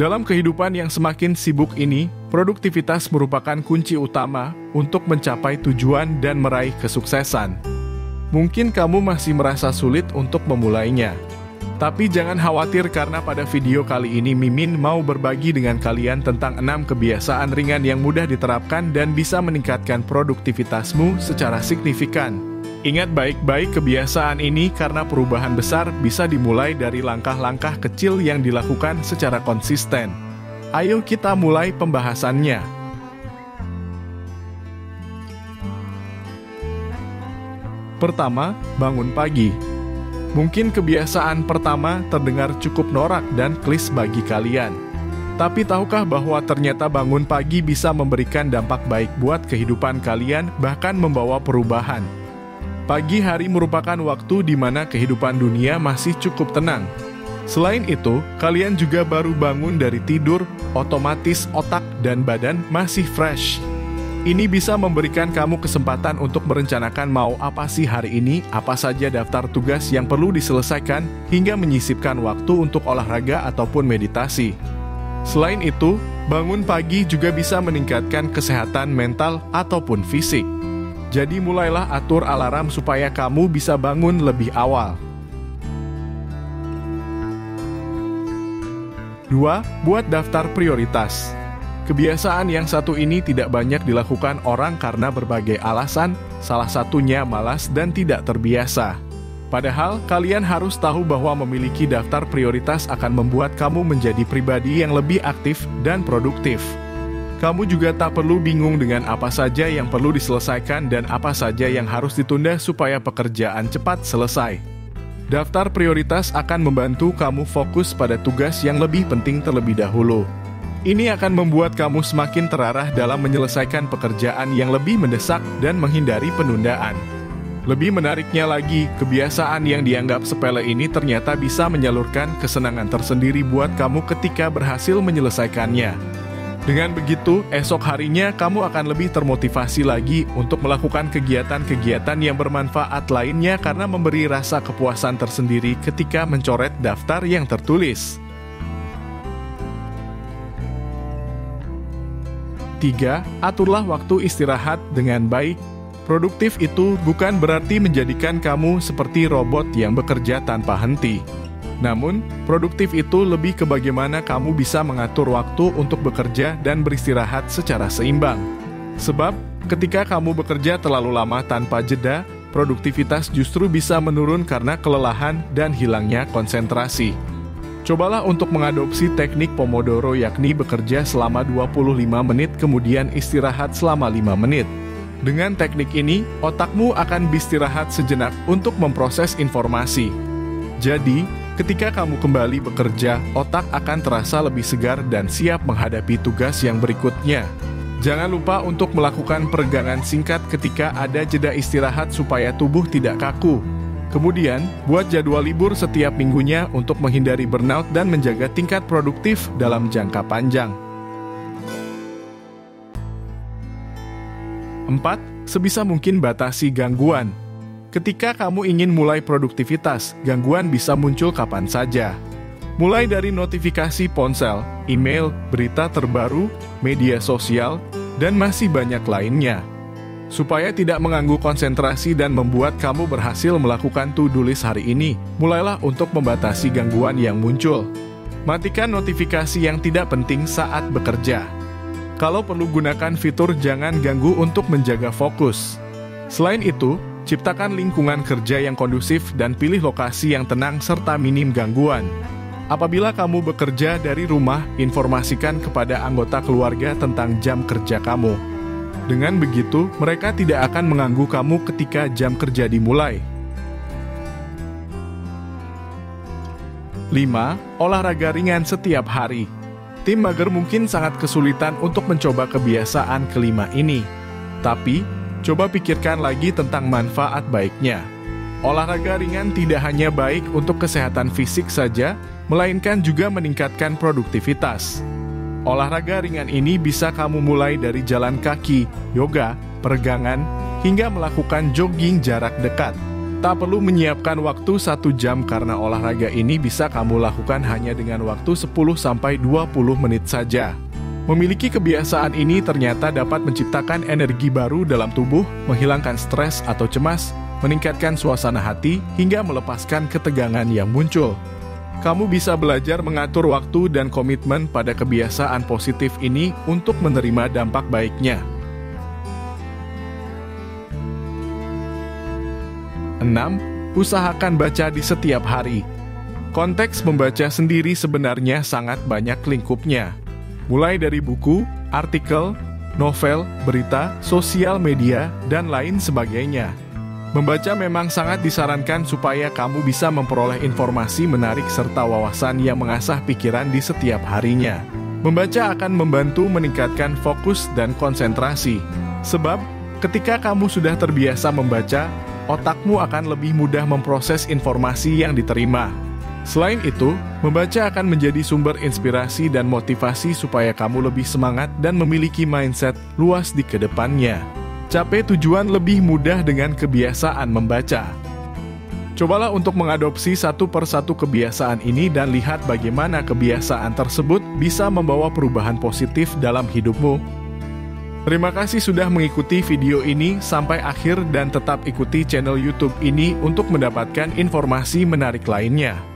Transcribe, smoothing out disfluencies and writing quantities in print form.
Dalam kehidupan yang semakin sibuk ini, produktivitas merupakan kunci utama untuk mencapai tujuan dan meraih kesuksesan. Mungkin kamu masih merasa sulit untuk memulainya. Tapi jangan khawatir karena pada video kali ini Mimin mau berbagi dengan kalian tentang 6 kebiasaan ringan yang mudah diterapkan dan bisa meningkatkan produktivitasmu secara signifikan. Ingat baik-baik kebiasaan ini karena perubahan besar bisa dimulai dari langkah-langkah kecil yang dilakukan secara konsisten. Ayo kita mulai pembahasannya. Pertama, bangun pagi. Mungkin kebiasaan pertama terdengar cukup norak dan klise bagi kalian. Tapi tahukah bahwa ternyata bangun pagi bisa memberikan dampak baik buat kehidupan kalian, bahkan membawa perubahan. Pagi hari merupakan waktu di mana kehidupan dunia masih cukup tenang. Selain itu, kalian juga baru bangun dari tidur, otomatis otak dan badan masih fresh. Ini bisa memberikan kamu kesempatan untuk merencanakan mau apa sih hari ini, apa saja daftar tugas yang perlu diselesaikan, hingga menyisipkan waktu untuk olahraga ataupun meditasi. Selain itu, bangun pagi juga bisa meningkatkan kesehatan mental ataupun fisik. Jadi mulailah atur alarm supaya kamu bisa bangun lebih awal. 2. Buat daftar prioritas. Kebiasaan yang satu ini tidak banyak dilakukan orang karena berbagai alasan, salah satunya malas dan tidak terbiasa. Padahal, kalian harus tahu bahwa memiliki daftar prioritas akan membuat kamu menjadi pribadi yang lebih aktif dan produktif. Kamu juga tak perlu bingung dengan apa saja yang perlu diselesaikan dan apa saja yang harus ditunda supaya pekerjaan cepat selesai. Daftar prioritas akan membantu kamu fokus pada tugas yang lebih penting terlebih dahulu. Ini akan membuat kamu semakin terarah dalam menyelesaikan pekerjaan yang lebih mendesak dan menghindari penundaan. Lebih menariknya lagi, kebiasaan yang dianggap sepele ini ternyata bisa menyalurkan kesenangan tersendiri buat kamu ketika berhasil menyelesaikannya. Dengan begitu, esok harinya kamu akan lebih termotivasi lagi untuk melakukan kegiatan-kegiatan yang bermanfaat lainnya karena memberi rasa kepuasan tersendiri ketika mencoret daftar yang tertulis. 3. Aturlah waktu istirahat dengan baik. Produktif itu bukan berarti menjadikan kamu seperti robot yang bekerja tanpa henti. Namun, produktif itu lebih ke bagaimana kamu bisa mengatur waktu untuk bekerja dan beristirahat secara seimbang. Sebab, ketika kamu bekerja terlalu lama tanpa jeda, produktivitas justru bisa menurun karena kelelahan dan hilangnya konsentrasi. Cobalah untuk mengadopsi teknik Pomodoro, yakni bekerja selama 25 menit kemudian istirahat selama 5 menit. Dengan teknik ini, otakmu akan beristirahat sejenak untuk memproses informasi. Jadi, ketika kamu kembali bekerja, otak akan terasa lebih segar dan siap menghadapi tugas yang berikutnya. Jangan lupa untuk melakukan peregangan singkat ketika ada jeda istirahat supaya tubuh tidak kaku. Kemudian, buat jadwal libur setiap minggunya untuk menghindari burnout dan menjaga tingkat produktif dalam jangka panjang. 4. Sebisa mungkin batasi gangguan. Ketika kamu ingin mulai produktivitas, gangguan bisa muncul kapan saja. Mulai dari notifikasi ponsel, email, berita terbaru, media sosial, dan masih banyak lainnya. Supaya tidak mengganggu konsentrasi dan membuat kamu berhasil melakukan to-do list hari ini, mulailah untuk membatasi gangguan yang muncul. Matikan notifikasi yang tidak penting saat bekerja. Kalau perlu gunakan fitur jangan ganggu untuk menjaga fokus. Selain itu, ciptakan lingkungan kerja yang kondusif dan pilih lokasi yang tenang serta minim gangguan. Apabila kamu bekerja dari rumah, informasikan kepada anggota keluarga tentang jam kerja kamu. Dengan begitu, mereka tidak akan mengganggu kamu ketika jam kerja dimulai. 5. Olahraga ringan setiap hari. Tim mager mungkin sangat kesulitan untuk mencoba kebiasaan kelima ini. Tapi, coba pikirkan lagi tentang manfaat baiknya. Olahraga ringan tidak hanya baik untuk kesehatan fisik saja, melainkan juga meningkatkan produktivitas. Olahraga ringan ini bisa kamu mulai dari jalan kaki, yoga, peregangan, hingga melakukan jogging jarak dekat. Tak perlu menyiapkan waktu 1 jam karena olahraga ini bisa kamu lakukan hanya dengan waktu 10-20 menit saja. Memiliki kebiasaan ini ternyata dapat menciptakan energi baru dalam tubuh, menghilangkan stres atau cemas, meningkatkan suasana hati, hingga melepaskan ketegangan yang muncul. Kamu bisa belajar mengatur waktu dan komitmen pada kebiasaan positif ini untuk menerima dampak baiknya. 6. Usahakan baca di setiap hari. Konteks membaca sendiri sebenarnya sangat banyak lingkupnya. Mulai dari buku, artikel, novel, berita, sosial media, dan lain sebagainya. Membaca memang sangat disarankan supaya kamu bisa memperoleh informasi menarik serta wawasan yang mengasah pikiran di setiap harinya. Membaca akan membantu meningkatkan fokus dan konsentrasi. Sebab, ketika kamu sudah terbiasa membaca, otakmu akan lebih mudah memproses informasi yang diterima. Selain itu, membaca akan menjadi sumber inspirasi dan motivasi supaya kamu lebih semangat dan memiliki mindset luas di kedepannya. Capai tujuan lebih mudah dengan kebiasaan membaca. Cobalah untuk mengadopsi satu persatu kebiasaan ini dan lihat bagaimana kebiasaan tersebut bisa membawa perubahan positif dalam hidupmu. Terima kasih sudah mengikuti video ini sampai akhir dan tetap ikuti channel YouTube ini untuk mendapatkan informasi menarik lainnya.